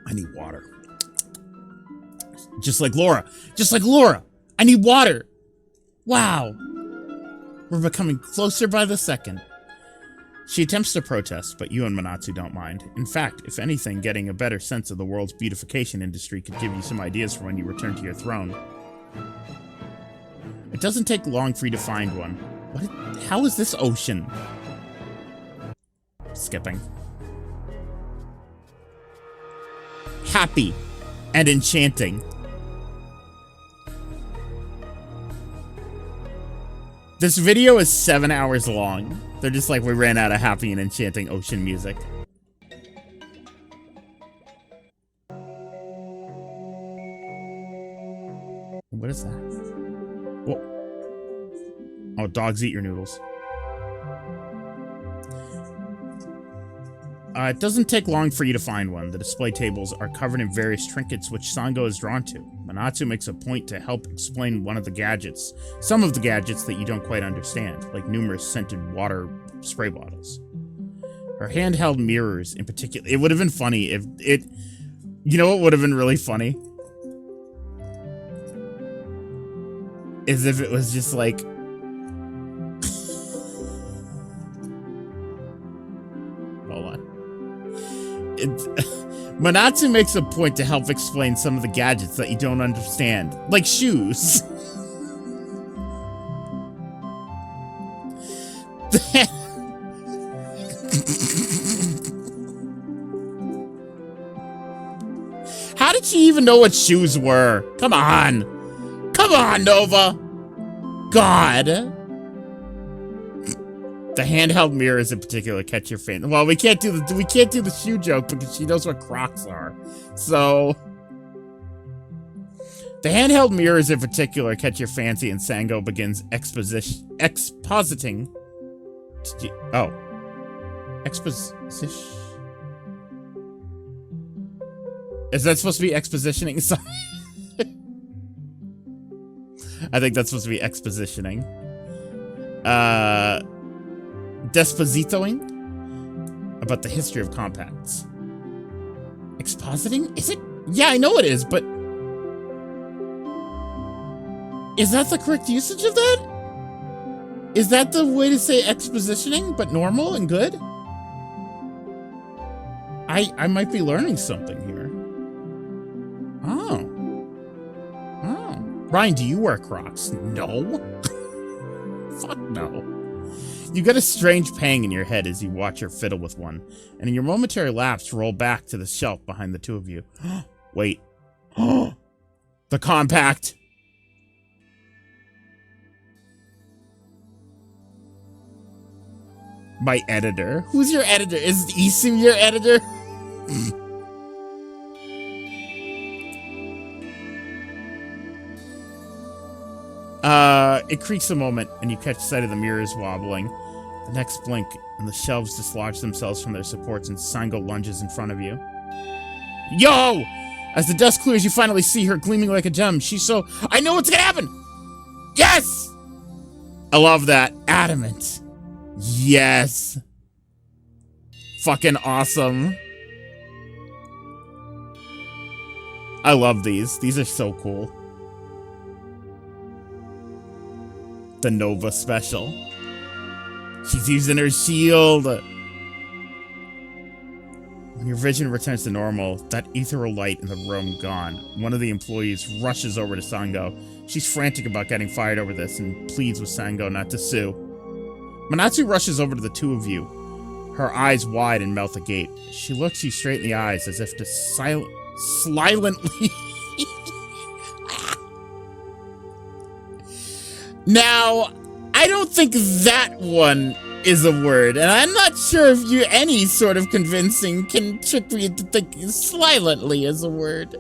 I need water. Just like Laura. Just like Laura. I need water. Wow. We're becoming closer by the second. She attempts to protest, but you and Manatsu don't mind. In fact, if anything, getting a better sense of the world's beautification industry could give you some ideas for when you return to your throne. It doesn't take long for you to find one. How is this ocean? Skipping. Happy and enchanting. This video is 7 hours long. They're just like, we ran out of happy and enchanting ocean music. What is that? Whoa. Oh, dogs eat your noodles. It doesn't take long for you to find one. The display tables are covered in various trinkets which Sango is drawn to. Manatsu makes a point to help explain some of the gadgets that you don't quite understand, like numerous scented water spray bottles. Her handheld mirrors in particular. It would have been funny if it... You know what would have been really funny? Is if it was just like... Manatsu makes a point to help explain some of the gadgets that you don't understand, like shoes. How did she even know what shoes were? Come on. Come on, Nova. God. The handheld mirrors in particular catch your fancy. Well, we can't do the shoe joke because she knows what Crocs are. So the handheld mirrors in particular catch your fancy, and Sango begins expositing. Oh, exposition. Is that supposed to be expositioning? Sorry. I think that's supposed to be expositioning. Despositoing about the history of compacts. Expositing? Is it? Yeah, I know it is, but is that the correct usage of that? Is that the way to say expositioning, but normal and good? I might be learning something here. Oh. Ryan, do you wear Crocs? No. Fuck no. You get a strange pang in your head as you watch her fiddle with one, and in your momentary lapse, roll back to the shelf behind the two of you. Wait. The compact. My editor. Who's your editor? Is Isu your editor? It creaks a moment, and you catch sight of the mirrors wobbling. The next blink, and the shelves dislodge themselves from their supports, and Sango lunges in front of you. Yo! As the dust clears, you finally see her gleaming like a gem. She's so... I know what's gonna happen! Yes! I love that. Adamant. Yes. Fucking awesome. I love these. These are so cool. The Nova special. She's using her shield. When your vision returns to normal, that ethereal light in the room gone, one of the employees rushes over to Sango. She's frantic about getting fired over this and pleads with Sango not to sue. Manatsu rushes over to the two of you, her eyes wide and mouth agape. She looks you straight in the eyes as if to silently... Now, I don't think that one is a word, and I'm not sure if you any sort of convincing can trick me into thinking silently is a word.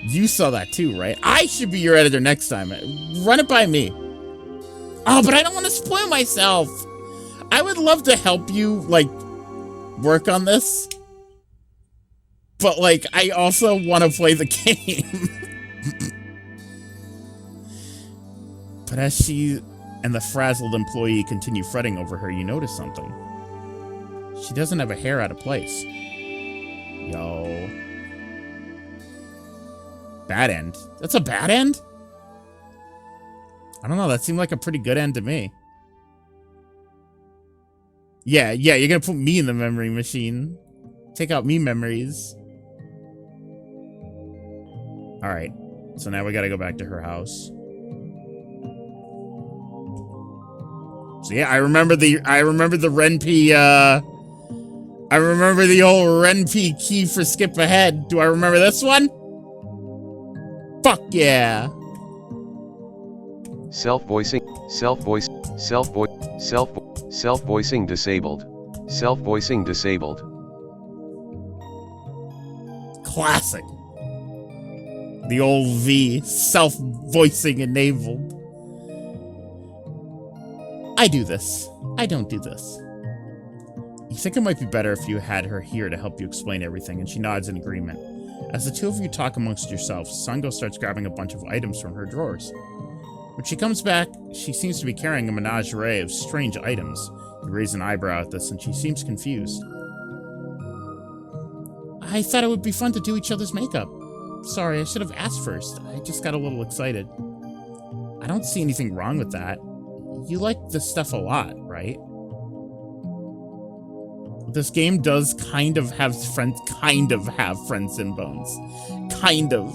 You saw that too, right? I should be your editor next time. Run it by me. Oh, but I don't want to spoil myself. I would love to help you, like, work on this. But, like, I also want to play the game. But as she and the frazzled employee continue fretting over her, you notice something. She doesn't have a hair out of place. Yo. Bad end. That's a bad end? I don't know, that seemed like a pretty good end to me. Yeah, you're gonna put me in the memory machine. Take out me memories. Alright, so now we gotta go back to her house. So yeah, I remember the Ren'Py, I remember the old Ren'Py key for skip ahead. Do I remember this one? Fuck yeah. Self-voicing disabled. Self-voicing disabled. Classic. The old V, self-voicing enabled. I do this. I don't do this. You think it might be better if you had her here to help you explain everything, and she nods in agreement. As the two of you talk amongst yourselves, Sango starts grabbing a bunch of items from her drawers. When she comes back, she seems to be carrying a menagerie of strange items. You raise an eyebrow at this, and she seems confused. I thought it would be fun to do each other's makeup. Sorry, I should have asked first. I just got a little excited. I don't see anything wrong with that. You like this stuff a lot, right? this game does kind of have friends in bones. Kind of.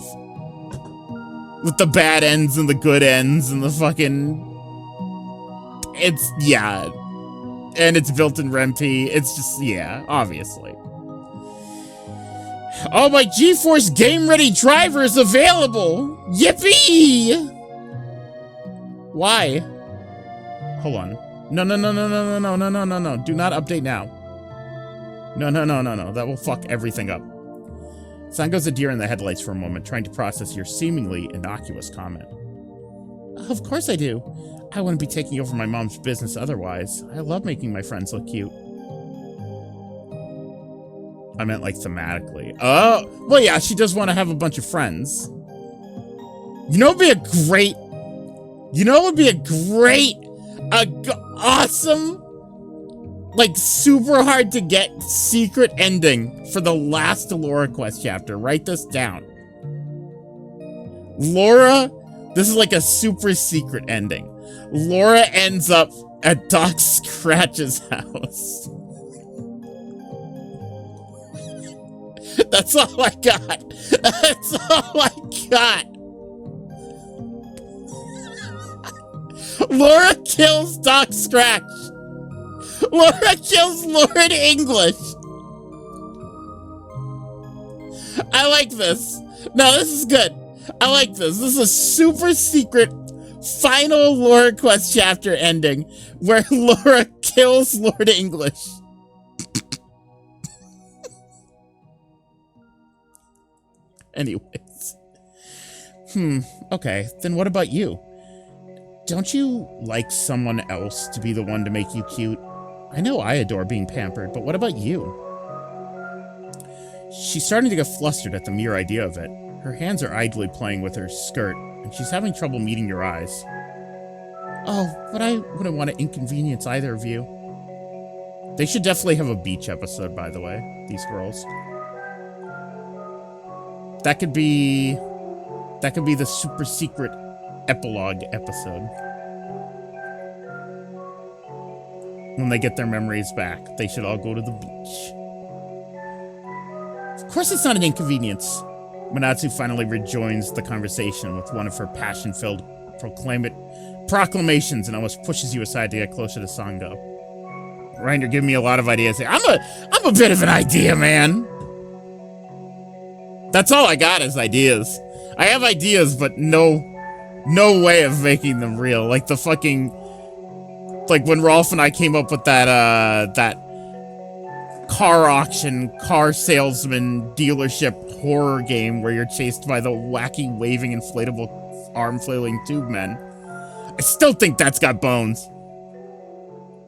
With the bad ends and the good ends and the fucking... It's, yeah. And it's built in REMP. It's just, yeah, obviously. Oh, my GeForce Game Ready driver is available! Yippee! Why? Hold on. No. Do not update now. No. That will fuck everything up. Sango's a deer in the headlights for a moment, trying to process your seemingly innocuous comment. Of course I do. I wouldn't be taking over my mom's business otherwise. I love making my friends look cute. I meant like thematically. Oh, well yeah, she does want to have a bunch of friends. You know what would be a great, awesome, like super hard to get secret ending for the last Laura Quest chapter? Write this down. Laura, this is like a super secret ending. Laura ends up at Doc Scratch's house. That's all I got. That's all I got. Laura kills Doc Scratch. Laura kills Lord English. I like this. No, this is good. I like this. This is a super secret final Laura Quest chapter ending where Laura kills Lord English. Anyways. Okay, then what about you? Don't you like someone else to be the one to make you cute? I know I adore being pampered, but what about you? She's starting to get flustered at the mere idea of it. Her hands are idly playing with her skirt, and she's having trouble meeting your eyes. Oh, but I wouldn't want to inconvenience either of you. They should definitely have a beach episode, by the way, these girls. That could be the super secret epilogue episode. When they get their memories back, they should all go to the beach. Of course it's not an inconvenience. Manatsu finally rejoins the conversation with one of her passion-filled proclamations and almost pushes you aside to get closer to Sango. Reiner, give me a lot of ideas here. I'm a bit of an idea man. That's all I got is ideas. I have ideas, but no way of making them real. Like the fucking, like when Rolf and I came up with that car auction, car salesman dealership horror game where you're chased by the wacky waving inflatable arm flailing tube men. I still think that's got bones.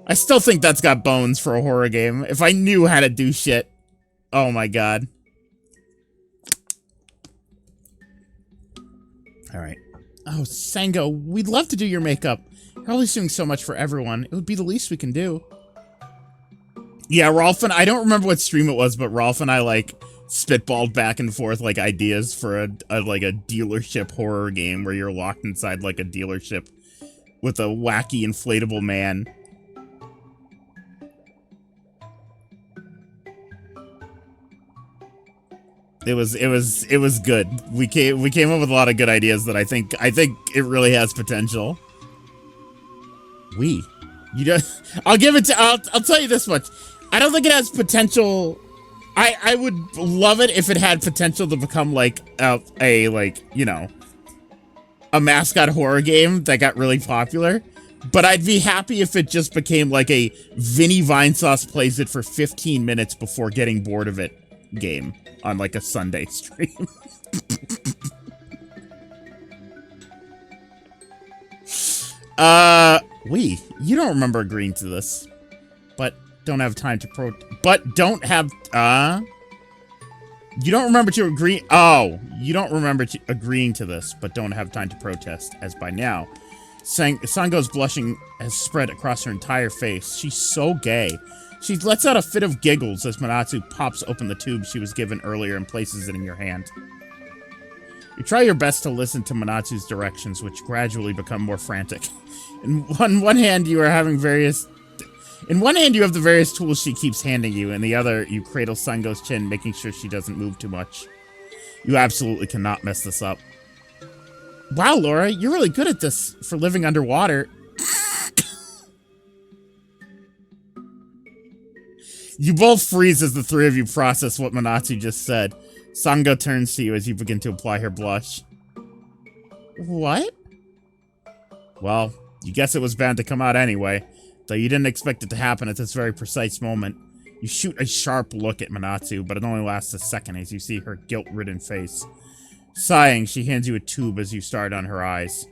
I still think that's got bones for a horror game. If I knew how to do shit. Oh my god. Alright. Oh, Sango, we'd love to do your makeup. You're always doing so much for everyone. It would be the least we can do. Yeah, Rolf and I don't remember what stream it was, but Rolf and I, like, spitballed back and forth, like, ideas for a dealership horror game where you're locked inside, like, a dealership with a wacky inflatable man. It was good. We came up with a lot of good ideas that I think it really has potential. I'll give it to, I'll tell you this much. I don't think it has potential. I would love it if it had potential to become like a mascot horror game that got really popular. But I'd be happy if it just became like a Vinny Vinesauce plays it for 15 minutes before getting bored of it game on like a Sunday stream. You don't remember agreeing to this, but don't have time to you don't remember to agree. Oh, you don't remember agreeing to this, but don't have time to protest, as by now, Sango's blushing has spread across her entire face. She's so gay. She lets out a fit of giggles as Manatsu pops open the tube she was given earlier and places it in your hand. You try your best to listen to Manatsu's directions, which gradually become more frantic. On one hand, you are having various In one hand, you have the various tools she keeps handing you. In the other, you cradle Sango's chin, making sure she doesn't move too much. You absolutely cannot mess this up. Wow, Laura, you're really good at this for living underwater. You both freeze as the three of you process what Manatsu just said. Sango turns to you as you begin to apply her blush. What? Well, you guess it was bound to come out anyway, though you didn't expect it to happen at this very precise moment. You shoot a sharp look at Manatsu, but it only lasts a second as you see her guilt-ridden face. Sighing, she hands you a tube as you start on her eyes.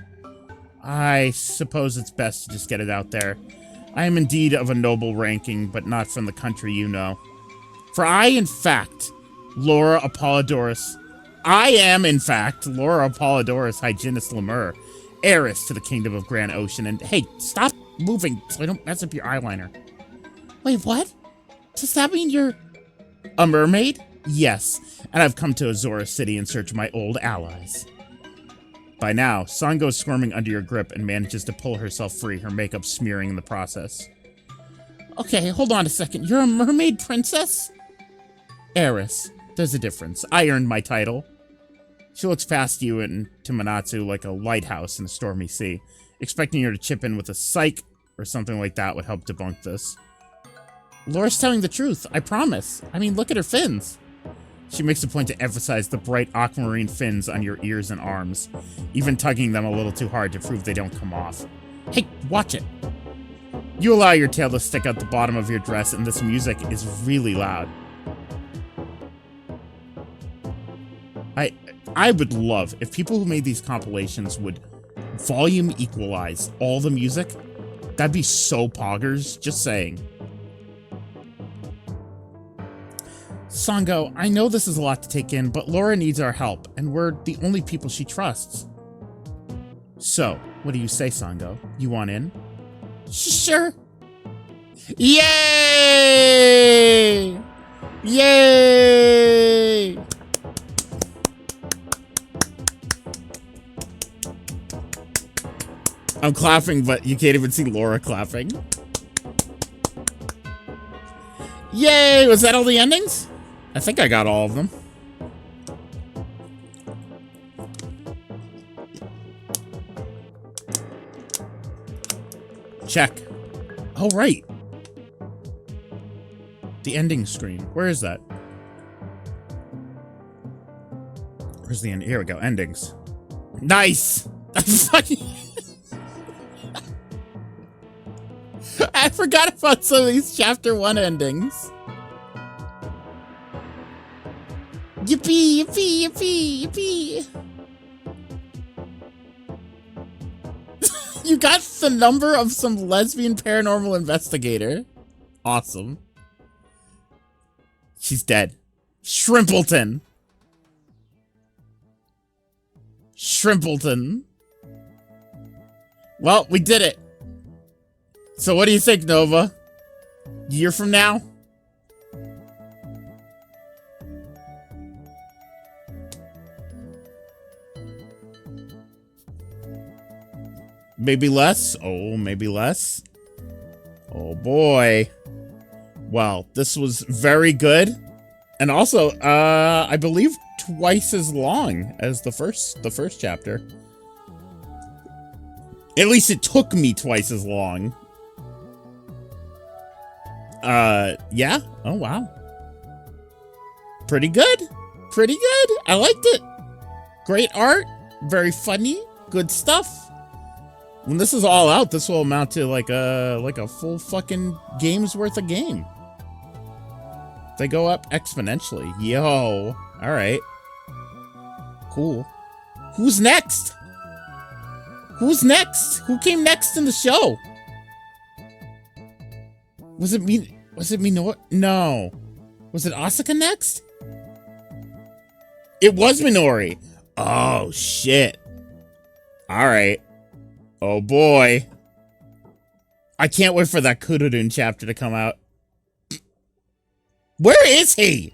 I suppose it's best to just get it out there. I am indeed of a noble ranking, but not from the country you know. For I am, in fact, Laura Apollodorus, Hyginus Lemur, heiress to the kingdom of Grand Ocean, and hey, stop moving so I don't mess up your eyeliner. Wait, what? Does that mean you're a mermaid? Yes, and I've come to Azora City in search of my old allies. By now, Sango is squirming under your grip and manages to pull herself free, her makeup smearing in the process. Okay, hold on a second. You're a mermaid princess? Heiress. There's a difference. I earned my title. She looks past you and to Manatsu like a lighthouse in a stormy sea, expecting her to chip in with a psych or something like that would help debunk this. Laura's telling the truth, I promise. I mean, look at her fins. She makes a point to emphasize the bright aquamarine fins on your ears and arms, even tugging them a little too hard to prove they don't come off. Hey, watch it. You allow your tail to stick out the bottom of your dress, and this music is really loud. I would love if people who made these compilations would volume equalize all the music. That'd be so poggers, just saying. Sango, I know this is a lot to take in, but Laura needs our help, and we're the only people she trusts. So, what do you say, Sango? You want in? Sure. Yay! Yay! I'm clapping, but you can't even see Laura clapping. Yay! Was that all the endings? I think I got all of them. Check. Oh, right. The ending screen. Where is that? Where's the end? Here we go. Endings. Nice! That's fucking... I forgot about some of these chapter 1 endings. Yippee, yippee, yippee, yippee. You got the number of some lesbian paranormal investigator. Awesome. She's dead. Shrimpleton. Shrimpleton. Well, we did it. So what do you think, Nova? A year from now? Maybe less? Oh, maybe less? Oh boy. Well, this was very good. And also, I believe twice as long as the first chapter. At least it took me twice as long. Yeah. Oh, wow. Pretty good. Pretty good. I liked it. Great art. Very funny. Good stuff. When this is all out, this will amount to like a full fucking game's worth of game. They go up exponentially. Yo. All right. Cool. Who's next? Who's next? Who came next in the show? Was it me? Was it Minori? No. Was it Asuka next? It was Minori. Oh, shit. All right. Oh, boy. I can't wait for that Kurorun chapter to come out. Where is he?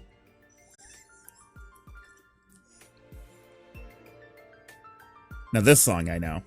Now, this song I know.